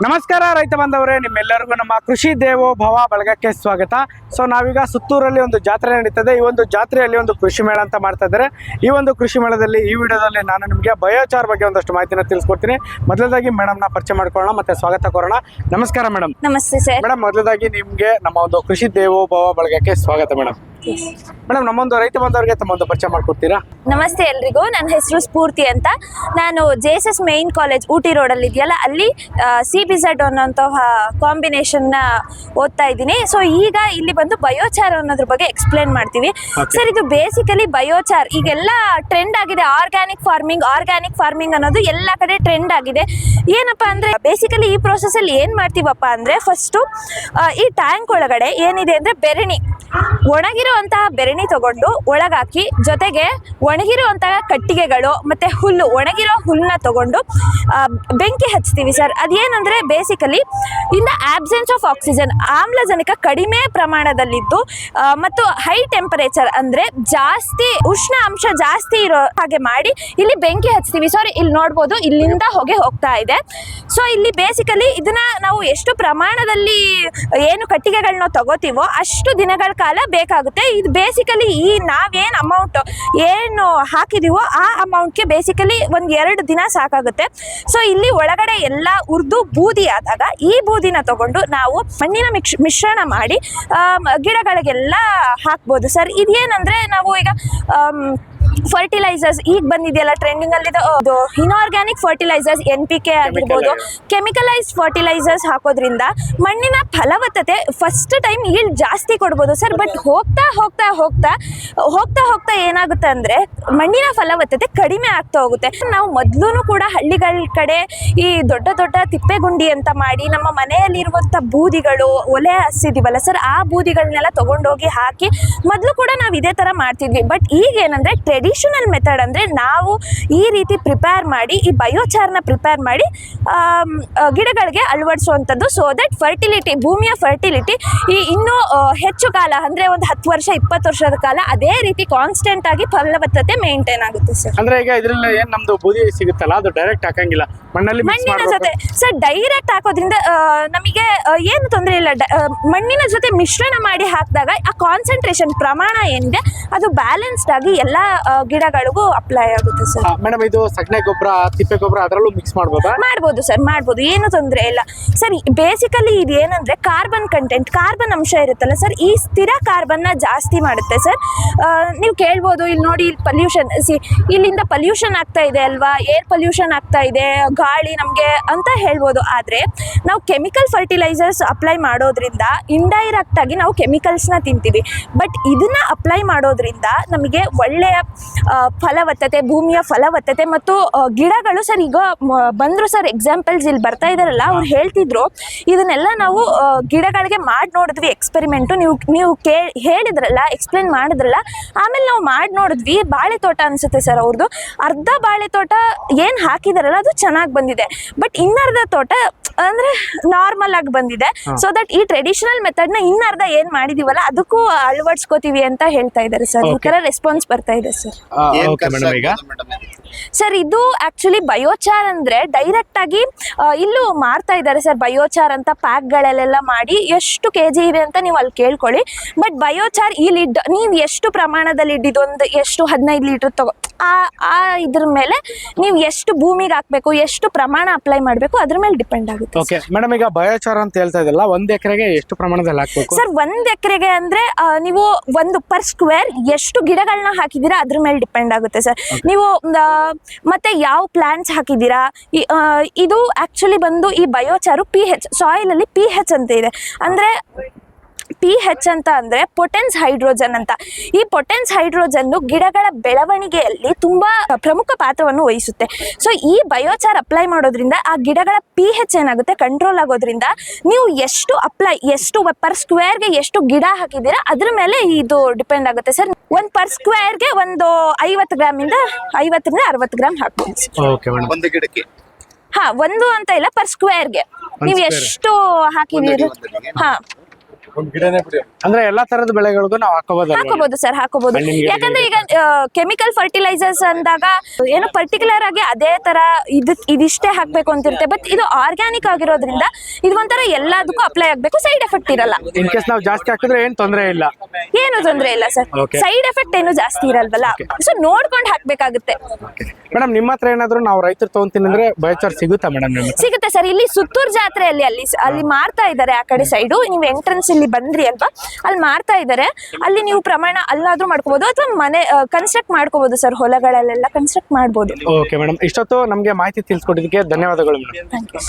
ನಮಸ್ಕಾರ ರೈತ ಬಾಂಧವರೇ, ನಿಮ್ಮೆಲ್ಲರಿಗೂ ನಮ್ಮ ಕೃಷಿ ದೇವೋ ಭವ ಬಳಗಕ್ಕೆ ಸ್ವಾಗತ. ಸೊ ನಾವೀಗ ಸುತ್ತೂರಲ್ಲಿ ಒಂದು ಜಾತ್ರೆ ನಡೀತದೆ. ಈ ಒಂದು ಜಾತ್ರೆಯಲ್ಲಿ ಒಂದು ಕೃಷಿ ಮೇಳ ಅಂತ ಮಾಡ್ತಾ ಇದ್ದಾರೆ. ಈ ಒಂದು ಕೃಷಿ ಮೇಳದಲ್ಲಿ ಈ ವಿಡಿಯೋದಲ್ಲಿ ನಾನು ನಿಮಗೆ ಬಯೋಚಾರ್ ಬಗ್ಗೆ ಒಂದಷ್ಟು ಮಾಹಿತಿನ ತಿಳಿಸ್ಕೊಡ್ತೀನಿ. ಮೊದಲದಾಗಿ ಮೇಡಮ್ನ ಪರಿಚಯ ಮಾಡ್ಕೊಳ್ಳೋಣ, ಮತ್ತೆ ಸ್ವಾಗತ ಕೋರೋಣ. ನಮಸ್ಕಾರ ಮೇಡಮ್. ನಮಸ್ತೆ ಸರ್. ಮೇಡಮ್, ಮೊದಲದಾಗಿ ನಿಮಗೆ ನಮ್ಮ ಒಂದು ಕೃಷಿ ದೇವೋ ಭವ ಬಳಗಕ್ಕೆ ಸ್ವಾಗತ ಮೇಡಮ್. ಮೇಡಮ್, ನಮ್ಮೊಂದು ರೈತ ಬಾಂಧವರಿಗೆ ತಮ್ಮೊಂದು ಪರಿಚಯ ಮಾಡ್ಕೊಡ್ತೀರಾ? ನಮಸ್ತೆ ಎಲ್ರಿಗೂ. ನನ್ನ ಹೆಸರು ಸ್ಫೂರ್ತಿ ಅಂತ. ನಾನು JSS ಮೇನ್ ಕಾಲೇಜ್ ಊಟಿ ರೋಡಲ್ಲಿ ಇದೆಯಲ್ಲ, ಅಲ್ಲಿ CBZ ಅನ್ನೋಂತಹ ಕಾಂಬಿನೇಷನ್ನ ಓದ್ತಾ ಇದ್ದೀನಿ. ಸೊ ಈಗ ಇಲ್ಲಿ ಬಂದು ಬಯೋಚಾರ್ ಅನ್ನೋದ್ರ ಬಗ್ಗೆ ಎಕ್ಸ್ಪ್ಲೇನ್ ಮಾಡ್ತೀವಿ. ಸರ್, ಇದು ಬೇಸಿಕಲಿ ಬಯೋಚಾರ್ ಈಗೆಲ್ಲ ಟ್ರೆಂಡ್ ಆಗಿದೆ. ಆರ್ಗ್ಯಾನಿಕ್ ಫಾರ್ಮಿಂಗ್ ಅನ್ನೋದು ಎಲ್ಲ ಕಡೆ ಟ್ರೆಂಡ್ ಆಗಿದೆ. ಏನಪ್ಪಾ ಅಂದ್ರೆ ಬೇಸಿಕಲಿ ಈ ಪ್ರೋಸೆಸ್ ಅಲ್ಲಿ ಏನ್ ಮಾಡ್ತೀವಪ್ಪ ಅಂದ್ರೆ, ಫಸ್ಟು ಈ ಟ್ಯಾಂಕ್ ಒಳಗಡೆ ಏನಿದೆ ಅಂದ್ರೆ ಬೆರಣಿ, ಒಣಗಿರುವಂತಹ ಬೆರಣಿ ತಗೊಂಡು ಒಳಗಾಕಿ, ಜೊತೆಗೆ ಒಣಗಿರುವಂತಹ ಕಟ್ಟಿಗೆಗಳು ಮತ್ತೆ ಹುಲ್ಲು, ಒಣಗಿರೋ ಹುಲ್ಲನ್ನ ತಗೊಂಡು ಬೆಂಕಿ ಹಚ್ತೀವಿ ಸರ್. ಅದೇನಂದ್ರೆ basically in the absence of oxygen, ಆಮ್ಲಜನಕ ಕಡಿಮೆ ಪ್ರಮಾಣದಲ್ಲಿದ್ದು ಮತ್ತು ಹೈ ಟೆಂಪರೇಚರ್ ಅಂದ್ರೆ ಜಾಸ್ತಿ ಉಷ್ಣ ಅಂಶ ಜಾಸ್ತಿ ಇರೋ ಹಾಗೆ ಮಾಡಿ ಇಲ್ಲಿ ಬೆಂಕಿ ಹಚ್ತೀವಿ. ಸಾರಿ, ಇಲ್ಲಿ ನೋಡ್ಬೋದು, ಇಲ್ಲಿಂದ ಹೊಗೆ ಹೋಗ್ತಾ ಇದೆ. ಸೊ ಇಲ್ಲಿ ಬೇಸಿಕಲಿ ಇದನ್ನ ನಾವು ಎಷ್ಟು ಪ್ರಮಾಣದಲ್ಲಿ ಏನು ಕಟ್ಟಿಗೆಗಳನ್ನ ತಗೋತೀವೋ ಅಷ್ಟು ದಿನಗಳ ಕಾಲ ಬೇಕಾಗುತ್ತೆ. ಇದು ಬೇಸಿಕಲಿ ಈ ನಾವೇನು ಅಮೌಂಟ್ ಏನು ಹಾಕಿದೀವೋ ಆ ಅಮೌಂಟ್ಗೆ ಬೇಸಿಕಲಿ 1-2 ದಿನ ಸಾಕಾಗುತ್ತೆ. ಸೊ ಇಲ್ಲಿ ಒಳಗಡೆ ಎಲ್ಲ ಉರ್ದು ಬೂದಿ ಆದಾಗ ಈ ಬೂದಿನ ತಗೊಂಡು ನಾವು ಮಣ್ಣಿನ ಮಿಶ್ರಣ ಮಾಡಿ ಗಿಡಗಳಿಗೆಲ್ಲ ಹಾಕ್ಬೋದು ಸರ್. ಇದೇನಂದ್ರೆ ನಾವು ಈಗ ಫರ್ಟಿಲೈಸರ್ಸ್ ಈಗ ಬಂದಿದೆಯಲ್ಲ ಟ್ರೆಂಡಿಂಗ್ ಅಲ್ಲಿ, ಇನ್ಆರ್ಗ್ಯಾನಿಕ್ ಫರ್ಟಿಲೈಸರ್ಸ್ NPK ಆಗಿರ್ಬೋದು, ಕೆಮಿಕಲೈಸ್ಡ್ ಫರ್ಟಿಲೈಸರ್ಸ್ ಹಾಕೋದ್ರಿಂದ ಮಣ್ಣಿನ ಫಲವತ್ತತೆ ಫಸ್ಟ್ ಟೈಮ್ ಈಲ್ಡ್ ಜಾಸ್ತಿ ಕೊಡ್ಬೋದು ಸರ್. ಬಟ್ ಹೋಗ್ತಾ ಹೋಗ್ತಾ ಹೋಗ್ತಾ ಹೋಗ್ತಾ ಹೋಗ್ತಾ ಏನಾಗುತ್ತೆ ಅಂದ್ರೆ ಮಣ್ಣಿನ ಫಲವತ್ತತೆ ಕಡಿಮೆ ಆಗ್ತಾ ಹೋಗುತ್ತೆ. ನಾವು ಮೊದಲು ಕೂಡ ಹಳ್ಳಿಗಳ ಕಡೆ ಈ ದೊಡ್ಡ ದೊಡ್ಡ ತಿಪ್ಪೆಗುಂಡಿ ಅಂತ ಮಾಡಿ ನಮ್ಮ ಮನೆಯಲ್ಲಿರುವಂಥ ಬೂದಿಗಳು, ಒಲೆ ಹಸಿದೀವಲ್ಲ ಸರ್, ಆ ಬೂದಿಗಳನ್ನೆಲ್ಲ ತಗೊಂಡೋಗಿ ಹಾಕಿ ಮೊದಲು ಕೂಡ ನಾವು ಇದೇ ಥರ ಮಾಡ್ತಿದ್ವಿ. ಬಟ್ ಈಗ ಏನಂದ್ರೆ ಟ್ರೆಡಿಷನಲ್ ಮೆಥಡ್ ಅಂದರೆ ನಾವು ಈ ರೀತಿ ಪ್ರಿಪೇರ್ ಮಾಡಿ, ಈ ಬಯೋಚಾರ್ನ ಪ್ರಿಪೇರ್ ಮಾಡಿ ಗಿಡಗಳಿಗೆ ಅಳವಡಿಸುವಂಥದ್ದು. ಸೊ ದಟ್ ಫರ್ಟಿಲಿಟಿ, ಭೂಮಿಯ ಫರ್ಟಿಲಿಟಿ ಈ ಇನ್ನೂ ಹೆಚ್ಚು ಕಾಲ ಅಂದರೆ ಒಂದು 10 ವರ್ಷ 20 ವರ್ಷದ ಕಾಲ ಅದೇ ರೀತಿ ಕಾನ್ಸ್ಟೆಂಟ್ ಆಗಿ ಫಲವತ್ತತೆ ಮೇಂಟೈನ್ ಆಗುತ್ತೆ ಸರ್. ಅಂದ್ರೆ ಈಗ ಇದ್ರಲ್ಲಿ ಏನ್ ನಮ್ದು ಬೂದಿ ಸಿಗುತ್ತಲ್ಲ, ಅದು ಡೈರೆಕ್ಟ್ ಹಾಕಂಗಿಲ್ಲ, ಮಣ್ಣಿನ ಜೊತೆ ಸರ್ ಡೈರೆಕ್ಟ್ ಹಾಕೋದ್ರಿಂದ ನಮಗೆ ಏನು ತೊಂದರೆ ಇಲ್ಲ. ಮಣ್ಣಿನ ಜೊತೆ ಮಿಶ್ರಣ ಮಾಡಿ ಹಾಕಿದಾಗ ಆ ಕಾನ್ಸಂಟ್ರೇಷನ್ ಪ್ರಮಾಣ ಏನಿದೆ ಅದು ಬ್ಯಾಲೆನ್ಸ್ಡ್ ಆಗಿ ಎಲ್ಲ ಗಿಡಗಳಿಗೂ ಅಪ್ಲೈ ಆಗುತ್ತೆ ಸರ್. ಮೇಡಮ್, ಇದು ಸಗಣಿ ಗೊಬ್ಬರ, ತಿಪ್ಪೆ ಗೊಬ್ಬರ ಅದರಲ್ಲೂ ಮಿಕ್ಸ್ ಮಾಡ್ಬೋದು ಸರ್, ಮಾಡ್ಬೋದು, ಏನು ತೊಂದರೆ ಇಲ್ಲ ಸರ್. ಬೇಸಿಕಲಿ ಇದು ಏನಂದ್ರೆ ಕಾರ್ಬನ್ ಕಂಟೆಂಟ್, ಕಾರ್ಬನ್ ಅಂಶ ಇರುತ್ತಲ್ಲ ಸರ್, ಈ ಸ್ಥಿರ ಕಾರ್ಬನ್ನ ಜಾಸ್ತಿ ಮಾಡುತ್ತೆ ಸರ್. ನೀವು ಕೇಳ್ಬೋದು, ಇಲ್ಲಿ ನೋಡಿ, ಇಲ್ಲಿ ಪಲ್ಯೂಷನ್, ಇಲ್ಲಿಂದ ಪಲ್ಯೂಷನ್ ಆಗ್ತಾ ಇದೆ ಅಲ್ವಾ, ಏರ್ ಪಲ್ಯೂಷನ್ ಆಗ್ತಾ ಇದೆ, ಗಾಳಿ ನಮಗೆ ಅಂತ ಹೇಳ್ಬೋದು. ಆದರೆ ನಾವು ಕೆಮಿಕಲ್ ಫರ್ಟಿಲೈಸರ್ಸ್ ಅಪ್ಲೈ ಮಾಡೋದ್ರಿಂದ ಇಂಡೈರೆಕ್ಟ್ ಆಗಿ ನಾವು ಕೆಮಿಕಲ್ಸ್ನ ತಿಂತೀವಿ. ಬಟ್ ಇದನ್ನ ಅಪ್ಲೈ ಮಾಡೋದ್ರಿಂದ ನಮಗೆ ಒಳ್ಳೆಯ ಫಲವತ್ತತೆ, ಭೂಮಿಯ ಫಲವತ್ತತೆ ಮತ್ತು ಗಿಡಗಳು ಸರ್, ಈಗ ಬಂದರು ಸರ್ ಎಕ್ಸಾಂಪಲ್ಸ್ ಇಲ್ಲಿ ಬರ್ತಾ ಇದ್ದಾರಲ್ಲ, ಅವ್ರು ಹೇಳ್ತಿದ್ರು ಇದನ್ನೆಲ್ಲ ನಾವು ಗಿಡಗಳಿಗೆ ಮಾಡಿ ನೋಡಿದ್ವಿ ಎಕ್ಸ್ಪೆರಿಮೆಂಟು. ನೀವು ಹೇಳಿದ್ರಲ್ಲ, ಎಕ್ಸ್ಪ್ಲೇನ್ ಮಾಡಿದ್ರಲ್ಲ, ಆಮೇಲೆ ನಾವು ಮಾಡಿ ನೋಡಿದ್ವಿ. ಬಾಳೆ ತೋಟ ಅನಿಸುತ್ತೆ ಸರ್ ಅವ್ರದ್ದು, ಅರ್ಧ ಬಾಳೆ ತೋಟ ಏನು ಹಾಕಿದಾರಲ್ಲ ಅದು ಚೆನ್ನಾಗಿ ಬಂದಿದೆ. ಬಟ್ ಇನ್ನರ್ಧ ತೋಟ ಅಂದ್ರೆ ನಾರ್ಮಲ್ ಆಗಿ ಬಂದಿದೆ. ಸೊ ದಟ್ ಈ ಟ್ರೆಡಿಷನಲ್ ಮೆಥಡ್ನ ಇನ್ನರ್ಧ ಏನ್ ಮಾಡಿದೀವಲ್ಲ ಅದಕ್ಕೂ ಅಳವಡಿಸ್ಕೋತೀವಿ ಅಂತ ಹೇಳ್ತಾ ಇದ್ದಾರೆ ಸರ್. ಈ ತರ ರೆಸ್ಪಾನ್ಸ್ ಬರ್ತಾ ಇದೆ ಸರ್. ಸರ್, ಇದು ಆಕ್ಚುಲಿ ಬಯೋಚಾರ್ ಅಂದ್ರೆ ಡೈರೆಕ್ಟ್ ಆಗಿ ಇಲ್ಲೂ ಮಾರ್ತಾ ಇದ್ದಾರೆ ಸರ್. ಬಯೋಚಾರ್ ಅಂತ ಪ್ಯಾಕ್ಗಳಲ್ಲೆಲ್ಲ ಮಾಡಿ ಎಷ್ಟು kg ಇದೆ ಅಂತ ನೀವು ಅಲ್ಲಿ ಕೇಳ್ಕೊಳ್ಳಿ. ಬಟ್ ಬಯೋಚಾರ್ ಈ ಲಿಡ್ ನೀವು ಎಷ್ಟು ಪ್ರಮಾಣದಲ್ಲಿ ಇದ್ದಿದ್ದು, ಒಂದು ಎಷ್ಟು 15 ಲೀಟರ್ ತಗೋ, ಆ ಇದ್ರ ಮೇಲೆ ನೀವು ಎಷ್ಟು ಭೂಮಿಗೆ ಹಾಕ್ಬೇಕು, ಎಷ್ಟು ಪ್ರಮಾಣ ಅಪ್ಲೈ ಮಾಡಬೇಕು, ಅದ್ರ ಮೇಲೆ ಡಿಪೆಂಡ್ ಆಗುತ್ತೆ. ಓಕೆ ಮೇಡಮ್, ಈಗ ಬಯೋಚಾರ್ ಅಂತ ಹೇಳ್ತಾ ಇದ್ದಲ್ಲ, 1 ಎಕರೆಗೆ ಎಷ್ಟು ಪ್ರಮಾಣದಲ್ಲಿ ಹಾಕ್ಬೇಕು ಸರ್? 1 ಎಕರೆಗೆ ಅಂದ್ರೆ ನೀವು ಒಂದು ಪರ್ ಸ್ಕ್ವೇರ್ ಎಷ್ಟು ಗಿಡಗಳನ್ನ ಹಾಕಿದೀರಾ ಅದ್ರ ಮೇಲೆ ಡಿಪೆಂಡ್ ಆಗುತ್ತೆ ಸರ್. ನೀವು ಮತ್ತೆ ಯಾವ ಪ್ಲಾಂಟ್ಸ್ ಹಾಕಿದ್ದೀರಾ. ಇದು ಆಕ್ಚುಲಿ ಬಂದು ಈ ಬಯೋಚಾರು PH, ಸಾಯಿಲ್ ಅಲ್ಲಿ PH ಅಂತ ಇದೆ. ಅಂದ್ರೆ PH ಅಂತ ಅಂದರೆ ಪೊಟೆನ್ಸ್ ಹೈಡ್ರೋಜನ್ ಅಂತ. ಈ ಪೊಟೆನ್ಸ್ ಹೈಡ್ರೋಜನ್ನು ಗಿಡಗಳ ಬೆಳವಣಿಗೆಯಲ್ಲಿ ತುಂಬ ಪ್ರಮುಖ ಪಾತ್ರವನ್ನು ವಹಿಸುತ್ತೆ. ಸೊ ಈ ಬಯೋಚಾರ್ ಅಪ್ಲೈ ಮಾಡೋದ್ರಿಂದ ಆ ಗಿಡಗಳ PH ಏನಾಗುತ್ತೆ ಕಂಟ್ರೋಲ್ ಆಗೋದ್ರಿಂದ ನೀವು ಎಷ್ಟು ಪರ್ ಸ್ಕ್ವೇರ್ಗೆ ಎಷ್ಟು ಗಿಡ ಹಾಕಿದ್ದೀರಾ ಅದ್ರ ಮೇಲೆ ಇದು ಡಿಪೆಂಡ್ ಆಗುತ್ತೆ ಸರ್. ಒಂದು ಪರ್ ಸ್ಕ್ವೇರ್ಗೆ ಒಂದು 50 ಗ್ರಾಮಿಂದ 50ರಿಂದ 60 ಗ್ರಾಮ್ ಹಾಕ್ಬೋದು. ಒಂದು ಗಿಡಕ್ಕೆ ಒಂದು ಅಂತ ಇಲ್ಲ, ಪರ್ ಸ್ಕ್ವೇರ್ಗೆ ನೀವು ಎಷ್ಟು ಹಾಕಿದ್ದೀರಿ. ಅಂದ್ರೆ ಎಲ್ಲಾ ತರದ ಬೆಳೆಗಳಿಗೂ ನಾವು ಹಾಕೋಬೋದಲ್ಲ? ಹಾಕೋಬಹುದು ಸರ್, ಹಾಕೋಬಹುದು. ಹಣ್ಣಿನ ಯಾಕಂದ್ರೆ ಈಗ ಕೆಮಿಕಲ್ ಫರ್ಟಿಲೈಸರ್ಸ್ ಅಂದಾಗ ಏನು ಪರ್ಟಿಕ್ಯುಲರ್ ಆಗಿ ಅದೇ ತರ ಇದಿಷ್ಟೇ ಹಾಕ್ಬೇಕು ಅಂತಿರುತ್ತೆ. ಬಟ್ ಇದು ಆರ್ಗ್ಯಾನಿಕ್ ಆಗಿರೋದ್ರಿಂದ ಇದು ಒಂಥರ ಎಲ್ಲದಕ್ಕೂ ಅಪ್ಲೈ ಆಗ್ಬೇಕು, ಸೈಡ್ ಎಫೆಕ್ಟ್ ಇರಲ್ಲ. ಇನ್ ಕೇಸ್ ನಾವು ಜಾಸ್ತಿ ಹಾಕಿದ್ರೆ ಏನ್ ತೊಂದರೆ ಇಲ್ಲ? ಏನು ತೊಂದರೆ ಇಲ್ಲ ಸರ್, Okay. ಸೈಡ್ ಎಫೆಕ್ಟ್ ಏನು ಜಾಸ್ತಿ ಇರಲ್ವಲ್ಲ. ಸೊ ನೋಡ್ಕೊಂಡು ಹಾಕ್ಬೇಕಾಗುತ್ತೆ. ಮೇಡಮ್, ನಿಮ್ಮ ಹತ್ರ ಏನಾದ್ರು ನಾವು ರೈತರು ತಗೊಂತೀನಿ ಅಂದ್ರೆ ಬಯೋಚಾರ್ ಸಿಗುತ್ತಾ ಮೇಡಮ್? ನಿಮ್ಮ ಹತ್ರ ಸಿಗುತ್ತೆ ಸರ್. ಇಲ್ಲಿ ಸುತ್ತೂರು ಜಾತ್ರೆಯಲ್ಲಿ ಅಲ್ಲಿ ಮಾರ್ತಾ ಇದ್ದಾರೆ. ಆ ಕಡೆ ಸೈಡು ನೀವು ಎಂಟ್ರೆನ್ಸ್ ಇಲ್ಲಿ ಬಂದ್ರಿ ಅಲ್ವಾ, ಅಲ್ಲಿ ಮಾರ್ತಾ ಇದ್ದಾರೆ. ಅಲ್ಲಿ ನೀವು ಪ್ರಮಾಣ ಅಲ್ಲಾದ್ರೂ ಮಾಡ್ಕೋಬಹುದು ಅಥವಾ ಮನೆ ಕನ್ಸ್ಟ್ರಕ್ಟ್ ಮಾಡ್ಕೋಬಹುದು ಸರ್. ಹೊಲಗಳಲ್ಲೆಲ್ಲ ಕನ್ಸ್ಟ್ರಕ್ಟ್ ಮಾಡ್ಬೋದು. ಓಕೆ ಮೇಡಮ್, ಇಷ್ಟೊತ್ತು ನಮಗೆ ಮಾಹಿತಿ ತಿಳಿಸ್ಕೊಟ್ಟಿದ್ದಕ್ಕೆ ಧನ್ಯವಾದಗಳು ಮೇಡಮ್. Thank you.